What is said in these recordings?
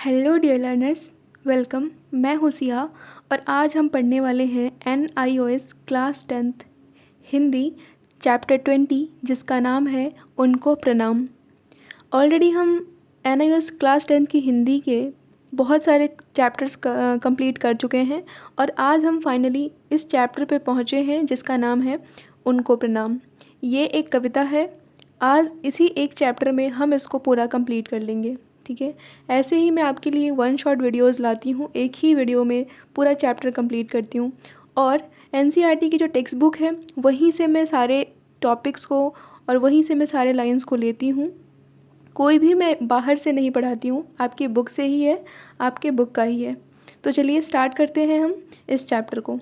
Hello dear learners, welcome. मैं हूँ सिया और आज हम पढ़ने वाले हैं NIOS class 10th Hindi chapter 20 जिसका नाम है उनको प्रणाम। ऑलरेडी हम NIOS क्लास 10th की हिंदी के बहुत सारे चैप्टर्स कंप्लीट कर चुके हैं और आज हम फाइनली इस चैप्टर पे पहुँचे हैं जिसका नाम है उनको प्रणाम। ये एक कविता है। आज इसी एक चैप्टर में हम इसको पूरा कंप्लीट कर लेंगे, ठीक है। ऐसे ही मैं आपके लिए वन शॉट वीडियोस लाती हूँ, एक ही वीडियो में पूरा चैप्टर कंप्लीट करती हूँ और NCERT की जो टेक्स्ट बुक है वहीं से मैं सारे टॉपिक्स को और वहीं से मैं सारे लाइंस को लेती हूँ। कोई भी मैं बाहर से नहीं पढ़ाती हूँ, आपकी बुक से ही है, आपके बुक का ही है। तो चलिए स्टार्ट करते हैं हम इस चैप्टर को।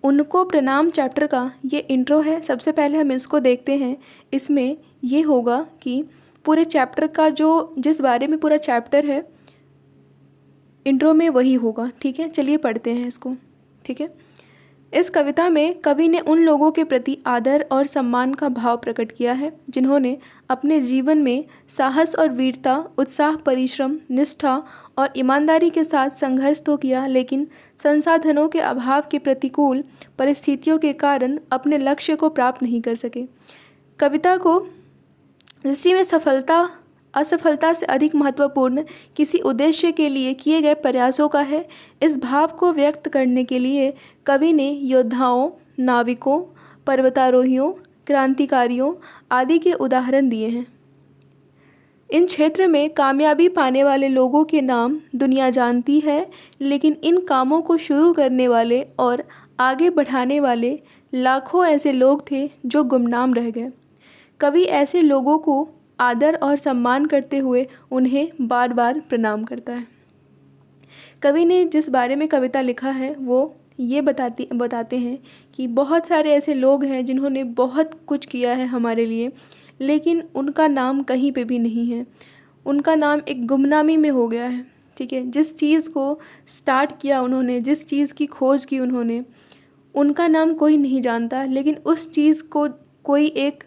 उनको प्रणाम चैप्टर का ये इंट्रो है। सबसे पहले हम इसको देखते हैं। इसमें ये होगा कि पूरे चैप्टर का जिस बारे में पूरा चैप्टर है इंट्रो में वही होगा, ठीक है। चलिए पढ़ते हैं इसको, ठीक है। इस कविता में कवि ने उन लोगों के प्रति आदर और सम्मान का भाव प्रकट किया है जिन्होंने अपने जीवन में साहस और वीरता, उत्साह, परिश्रम, निष्ठा और ईमानदारी के साथ संघर्ष तो किया, लेकिन संसाधनों के अभाव के प्रतिकूल परिस्थितियों के कारण अपने लक्ष्य को प्राप्त नहीं कर सके। कविता को दृष्टि में असफलता से अधिक महत्वपूर्ण किसी उद्देश्य के लिए किए गए प्रयासों का है। इस भाव को व्यक्त करने के लिए कवि ने योद्धाओं, नाविकों, पर्वतारोहियों, क्रांतिकारियों आदि के उदाहरण दिए हैं। इन क्षेत्र में कामयाबी पाने वाले लोगों के नाम दुनिया जानती है, लेकिन इन कामों को शुरू करने वाले और आगे बढ़ाने वाले लाखों ऐसे लोग थे जो गुमनाम रह गए। कवि ऐसे लोगों को आदर और सम्मान करते हुए उन्हें बार बार प्रणाम करता है। कवि ने जिस बारे में कविता लिखा है वो ये बताते हैं कि बहुत सारे ऐसे लोग हैं जिन्होंने बहुत कुछ किया है हमारे लिए, लेकिन उनका नाम कहीं पे भी नहीं है। उनका नाम एक गुमनामी में हो गया है, ठीक है। जिस चीज़ को स्टार्ट किया उन्होंने, जिस चीज़ की खोज की उन्होंने, उनका नाम कोई नहीं जानता, लेकिन उस चीज़ को कोई एक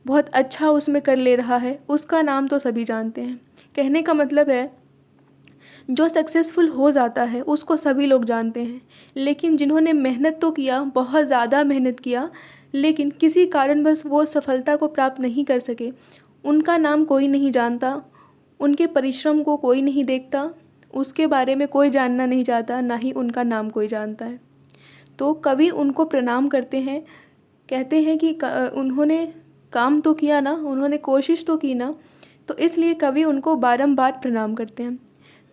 बहुत अच्छा उसमें कर ले रहा है, उसका नाम तो सभी जानते हैं। कहने का मतलब है जो सक्सेसफुल हो जाता है उसको सभी लोग जानते हैं, लेकिन जिन्होंने मेहनत तो किया, बहुत ज़्यादा मेहनत किया, लेकिन किसी कारणवश वो सफलता को प्राप्त नहीं कर सके, उनका नाम कोई नहीं जानता, उनके परिश्रम को कोई नहीं देखता, उसके बारे में कोई जानना नहीं चाहता, ना ही उनका नाम कोई जानता है। तो कवि उनको प्रणाम करते हैं, कहते हैं कि उन्होंने काम तो किया ना, उन्होंने कोशिश तो की ना, तो इसलिए कवि उनको बारंबार प्रणाम करते हैं।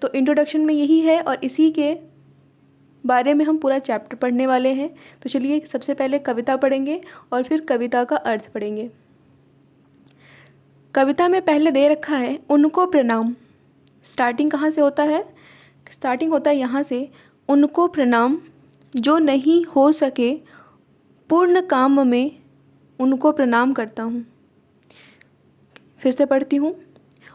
तो इंट्रोडक्शन में यही है और इसी के बारे में हम पूरा चैप्टर पढ़ने वाले हैं। तो चलिए सबसे पहले कविता पढ़ेंगे और फिर कविता का अर्थ पढ़ेंगे। कविता में पहले दे रखा है उनको प्रणाम। स्टार्टिंग कहाँ से होता है? स्टार्टिंग होता है यहाँ से, उनको प्रणाम जो नहीं हो सके पूर्ण काम में उनको प्रणाम करता हूँ। फिर से पढ़ती हूँ।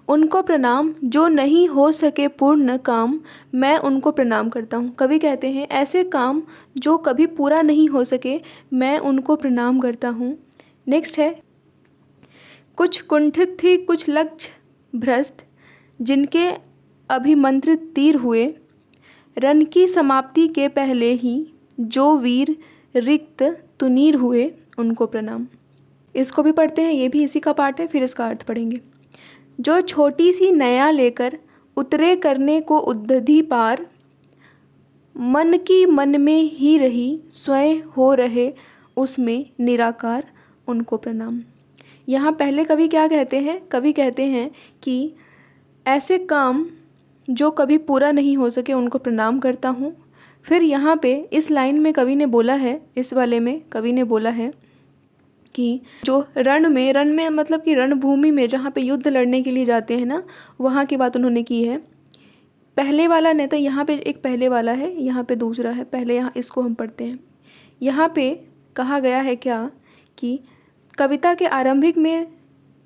उनको प्रणाम जो नहीं हो सके पूर्ण काम, मैं उनको प्रणाम करता हूँ। कवि कहते हैं ऐसे काम जो कभी पूरा नहीं हो सके, मैं उनको प्रणाम करता हूँ। नेक्स्ट है, कुछ कुंठित थी कुछ लक्ष्य भ्रष्ट, जिनके अभिमंत्रित तीर हुए, रन की समाप्ति के पहले ही जो वीर रिक्त तुनीर हुए, उनको प्रणाम। इसको भी पढ़ते हैं, ये भी इसी का पार्ट है, फिर इसका अर्थ पढ़ेंगे। जो छोटी सी नया लेकर उतरे करने को उद्धति पार, मन की मन में ही रही स्वयं हो रहे उसमें निराकार, उनको प्रणाम। यहाँ पहले कवि क्या कहते हैं? कवि कहते हैं कि ऐसे काम जो कभी पूरा नहीं हो सके उनको प्रणाम करता हूँ। फिर यहाँ पे इस लाइन में कवि ने बोला है, इस वाले में कवि ने बोला है कि जो रण में मतलब कि रणभूमि में जहाँ पे युद्ध लड़ने के लिए जाते हैं ना, वहाँ की बात उन्होंने की है। पहले वाला नहीं था, यहाँ पे एक पहले वाला है, यहाँ पे दूसरा है। पहले यहाँ इसको हम पढ़ते हैं। यहाँ पे कहा गया है क्या कि कविता के आरंभिक में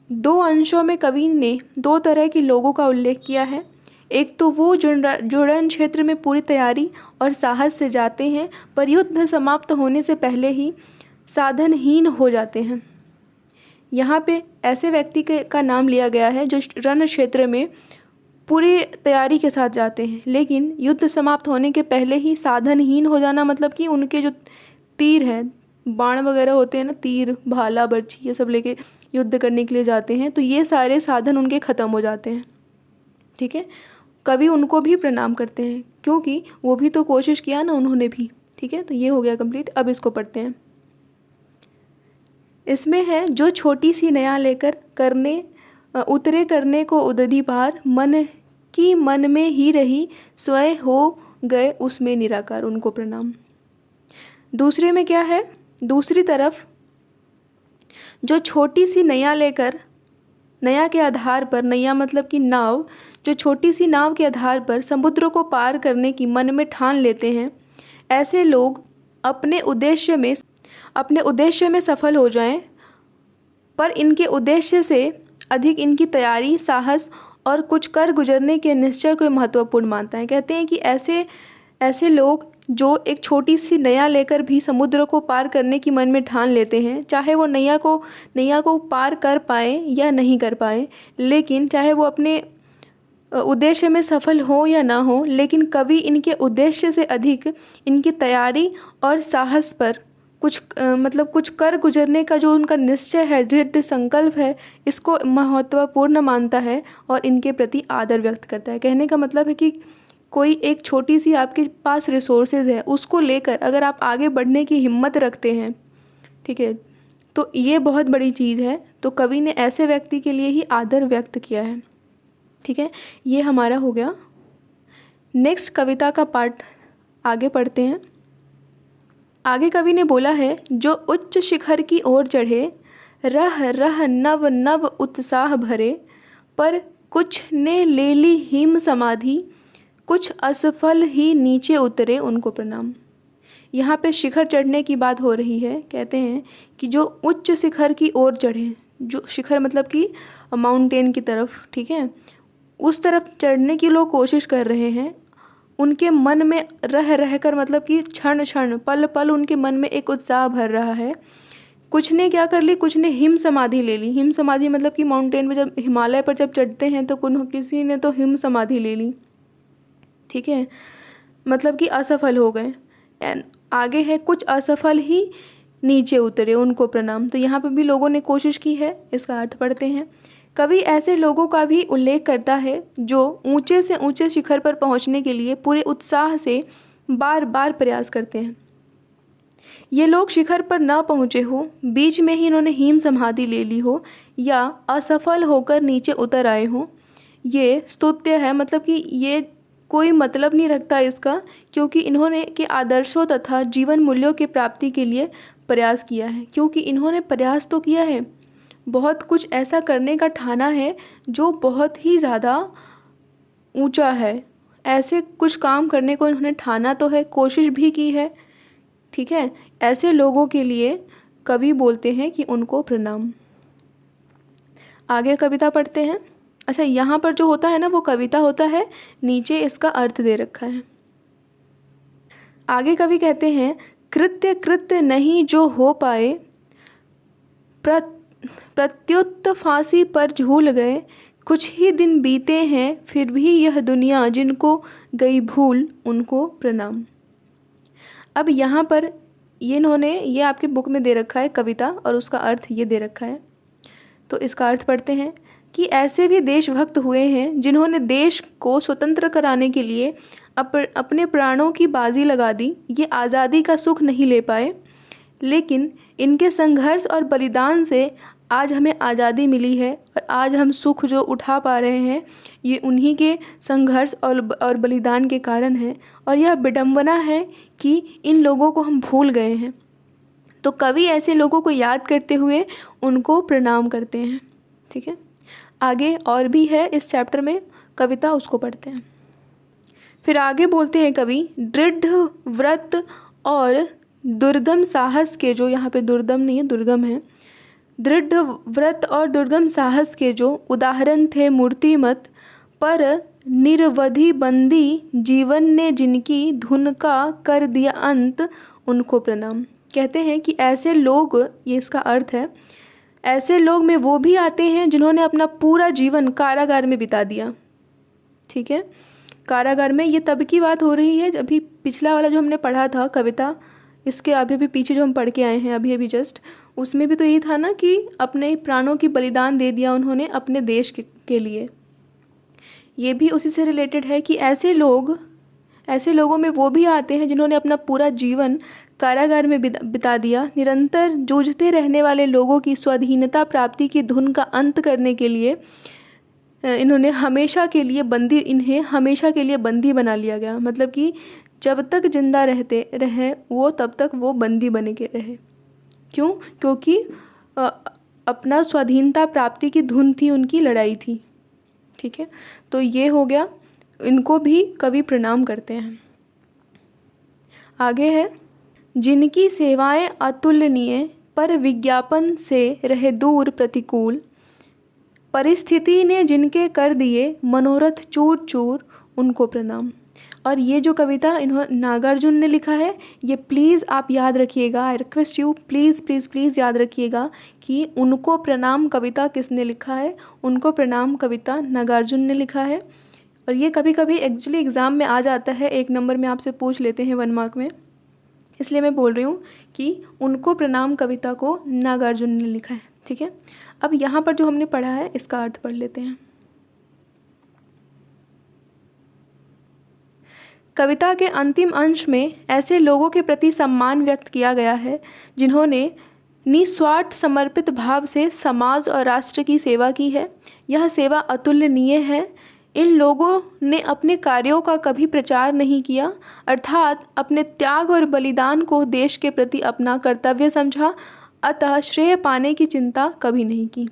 दो अंशों में कवि ने दो तरह के लोगों का उल्लेख किया है। एक तो वो जो रण क्षेत्र में पूरी तैयारी और साहस से जाते हैं, पर युद्ध समाप्त होने से पहले ही साधनहीन हो जाते हैं। यहाँ पे ऐसे व्यक्ति का नाम लिया गया है जो रण क्षेत्र में पूरी तैयारी के साथ जाते हैं, लेकिन युद्ध समाप्त होने के पहले ही साधनहीन हो जाना, मतलब कि उनके जो तीर हैं, बाण वगैरह होते हैं ना, तीर भाला बर्छी ये सब लेके युद्ध करने के लिए जाते हैं, तो ये सारे साधन उनके ख़त्म हो जाते हैं। ठीक है, कवि उनको भी प्रणाम करते हैं क्योंकि वो भी तो कोशिश किया ना उन्होंने भी। ठीक है, तो ये हो गया कंप्लीट। अब इसको पढ़ते हैं। इसमें है, जो छोटी सी नया लेकर करने उतरे करने को उदधि पार, मन की मन में ही रही स्वयं हो गए उसमें निराकार, उनको प्रणाम। दूसरे में क्या है, दूसरी तरफ जो छोटी सी नया लेकर, नया के आधार पर, नया मतलब कि नाव, जो छोटी सी नाव के आधार पर समुद्र को पार करने की मन में ठान लेते हैं, ऐसे लोग अपने उद्देश्य में सफल हो जाएं, पर इनके उद्देश्य से अधिक इनकी तैयारी, साहस और कुछ कर गुजरने के निश्चय को महत्वपूर्ण मानता है। कहते हैं कि ऐसे लोग जो एक छोटी सी नया लेकर भी समुद्र को पार करने की मन में ठान लेते हैं, चाहे वो नैया को पार कर पाए या नहीं कर पाए, लेकिन चाहे वो अपने उद्देश्य में सफल हो या ना हो, लेकिन कवि इनके उद्देश्य से अधिक इनकी तैयारी और साहस पर कुछ कर गुजरने का जो उनका निश्चय है, दृढ़ संकल्प है, इसको महत्वपूर्ण मानता है और इनके प्रति आदर व्यक्त करता है। कहने का मतलब है कि कोई एक छोटी सी आपके पास रिसोर्सेज है, उसको लेकर अगर आप आगे बढ़ने की हिम्मत रखते हैं, ठीक है, तो ये बहुत बड़ी चीज़ है। तो कवि ने ऐसे व्यक्ति के लिए ही आदर व्यक्त किया है। ठीक है, ये हमारा हो गया। नेक्स्ट कविता का पार्ट आगे पढ़ते हैं। आगे कवि ने बोला है, जो उच्च शिखर की ओर चढ़े, रह रह नव नव उत्साह भरे, पर कुछ ने ले ली हिम समाधि, कुछ असफल ही नीचे उतरे, उनको प्रणाम। यहाँ पे शिखर चढ़ने की बात हो रही है। कहते हैं कि जो उच्च शिखर की ओर चढ़े, जो शिखर मतलब कि माउंटेन की तरफ, ठीक है, उस तरफ चढ़ने की लोग कोशिश कर रहे हैं, उनके मन में रह कर मतलब कि क्षण क्षण पल पल उनके मन में एक उत्साह भर रहा है। कुछ ने क्या कर ली, कुछ ने हिम समाधि ले ली। हिम समाधि मतलब कि माउंटेन पे जब, हिमालय पर जब चढ़ते हैं तो किसी ने तो हिम समाधि ले ली। ठीक है, मतलब कि असफल हो गए। एंड आगे है, कुछ असफल ही नीचे उतरे, उनको प्रणाम। तो यहाँ पे भी लोगों ने कोशिश की है, इसका अर्थ पढ़ते हैं। कवि ऐसे लोगों का भी उल्लेख करता है जो ऊंचे से ऊंचे शिखर पर पहुंचने के लिए पूरे उत्साह से बार बार प्रयास करते हैं। ये लोग शिखर पर ना पहुँचे हो, बीच में ही इन्होंने हिम समाधि ले ली हो, या असफल होकर नीचे उतर आए हो, ये स्तुत्य है। मतलब कि ये कोई मतलब नहीं रखता इसका, क्योंकि इन्होंने के आदर्शों तथा जीवन मूल्यों की प्राप्ति के लिए प्रयास किया है। क्योंकि इन्होंने प्रयास तो किया है, बहुत कुछ ऐसा करने का ठाना है जो बहुत ही ज़्यादा ऊंचा है। ऐसे कुछ काम करने को इन्होंने ठाना तो है, कोशिश भी की है। ठीक है, ऐसे लोगों के लिए कवि बोलते हैं कि उनको प्रणाम। आगे कविता पढ़ते हैं। अच्छा, यहाँ पर जो होता है ना वो कविता होता है, नीचे इसका अर्थ दे रखा है। आगे कवि कहते हैं, कृत्य नहीं जो हो पाए, प्रत्युत फांसी पर झूल गए, कुछ ही दिन बीते हैं फिर भी यह दुनिया जिनको गई भूल, उनको प्रणाम। अब यहाँ पर ये आपके बुक में दे रखा है कविता, और उसका अर्थ ये दे रखा है। तो इसका अर्थ पढ़ते हैं कि ऐसे भी देशभक्त हुए हैं जिन्होंने देश को स्वतंत्र कराने के लिए अपने प्राणों की बाजी लगा दी। ये आज़ादी का सुख नहीं ले पाए, लेकिन इनके संघर्ष और बलिदान से आज हमें आज़ादी मिली है, और आज हम सुख जो उठा पा रहे हैं ये उन्हीं के संघर्ष और बलिदान के कारण है। और यह विडंबना है कि इन लोगों को हम भूल गए हैं। तो कवि ऐसे लोगों को याद करते हुए उनको प्रणाम करते हैं। ठीक है, आगे और भी है इस चैप्टर में कविता, उसको पढ़ते हैं। फिर आगे बोलते हैं कवि, दृढ़ व्रत और दुर्गम साहस के जो, यहाँ पे दुर्दम नहीं है दुर्गम है, दृढ़ व्रत और दुर्गम साहस के जो उदाहरण थे मूर्तिमत, पर निरवधि बंदी जीवन ने जिनकी धुन का कर दिया अंत, उनको प्रणाम। कहते हैं कि ऐसे लोग, ये इसका अर्थ है, ऐसे लोग में वो भी आते हैं जिन्होंने अपना पूरा जीवन कारागार में बिता दिया। ठीक है। कारागार में, ये तब की बात हो रही है अभी पिछला वाला जो हमने पढ़ा था कविता, इसके अभी पीछे जो हम पढ़ के आए हैं अभी जस्ट, उसमें भी तो यही था ना कि अपने प्राणों की बलिदान दे दिया उन्होंने अपने देश के लिए। ये भी उसी से रिलेटेड है कि ऐसे लोगों में वो भी आते हैं जिन्होंने अपना पूरा जीवन कारागार में बिता दिया। निरंतर जूझते रहने वाले लोगों की स्वाधीनता प्राप्ति की धुन का अंत करने के लिए इन्हें हमेशा के लिए बंदी बना लिया गया। मतलब कि जब तक जिंदा रहे वो, तब तक वो बंदी बने के रहे। क्यों? क्योंकि अपना स्वाधीनता प्राप्ति की धुन थी, उनकी लड़ाई थी। ठीक है, तो ये हो गया, इनको भी कवि प्रणाम करते हैं। आगे है, जिनकी सेवाएं अतुलनीय पर विज्ञापन से रहे दूर प्रतिकूल, परिस्थिति ने जिनके कर दिए मनोरथ चूर चूर, उनको प्रणाम। और ये जो कविता नागार्जुन ने लिखा है, ये प्लीज़ आप याद रखिएगा, I request you, please please please याद रखिएगा कि उनको प्रणाम कविता किसने लिखा है। उनको प्रणाम कविता नागार्जुन ने लिखा है। और ये कभी कभी एक्चुअली एग्ज़ाम में आ जाता है, 1 नंबर में आपसे पूछ लेते हैं 1 मार्क में, इसलिए मैं बोल रही हूँ कि उनको प्रणाम कविता को नागार्जुन ने लिखा है। ठीक है, अब यहाँ पर जो हमने पढ़ा है इसका अर्थ पढ़ लेते हैं। कविता के अंतिम अंश में ऐसे लोगों के प्रति सम्मान व्यक्त किया गया है जिन्होंने निस्वार्थ समर्पित भाव से समाज और राष्ट्र की सेवा की है। यह सेवा अतुलनीय है। इन लोगों ने अपने कार्यों का कभी प्रचार नहीं किया, अर्थात अपने त्याग और बलिदान को देश के प्रति अपना कर्तव्य समझा, अतः श्रेय पाने की चिंता कभी नहीं की।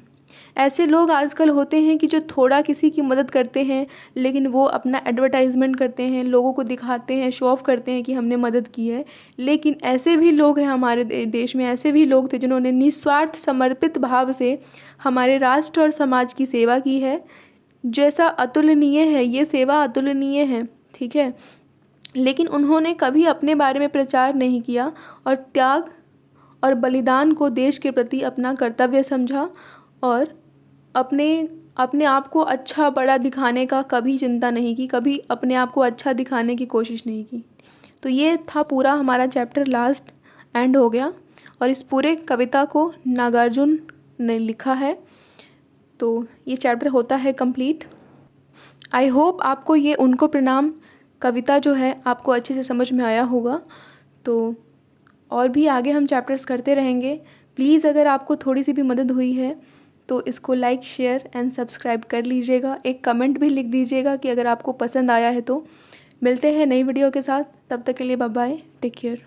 ऐसे लोग आजकल होते हैं कि जो थोड़ा किसी की मदद करते हैं, लेकिन वो अपना एडवर्टाइजमेंट करते हैं, लोगों को दिखाते हैं, शो ऑफ करते हैं कि हमने मदद की है। लेकिन ऐसे भी लोग हैं हमारे देश में, ऐसे भी लोग थे जिन्होंने निस्वार्थ समर्पित भाव से हमारे राष्ट्र और समाज की सेवा की है। जैसा अतुलनीय है, ये सेवा अतुलनीय है, ठीक है, लेकिन उन्होंने कभी अपने बारे में प्रचार नहीं किया और त्याग और बलिदान को देश के प्रति अपना कर्तव्य समझा और अपने आप को अच्छा बड़ा दिखाने का कभी चिंता नहीं की, कभी अपने आप को अच्छा दिखाने की कोशिश नहीं की। तो ये था पूरा हमारा चैप्टर, लास्ट एंड हो गया। और इस पूरे कविता को नागार्जुन ने लिखा है, तो ये चैप्टर होता है कंप्लीट। आई होप आपको ये उनको प्रणाम कविता जो है आपको अच्छे से समझ में आया होगा। तो और भी आगे हम चैप्टर्स करते रहेंगे। प्लीज़ अगर आपको थोड़ी सी भी मदद हुई है तो इसको लाइक, शेयर एंड सब्सक्राइब कर लीजिएगा। एक कमेंट भी लिख दीजिएगा कि अगर आपको पसंद आया है तो। मिलते हैं नई वीडियो के साथ, तब तक के लिए बाय बाय, टेक केयर।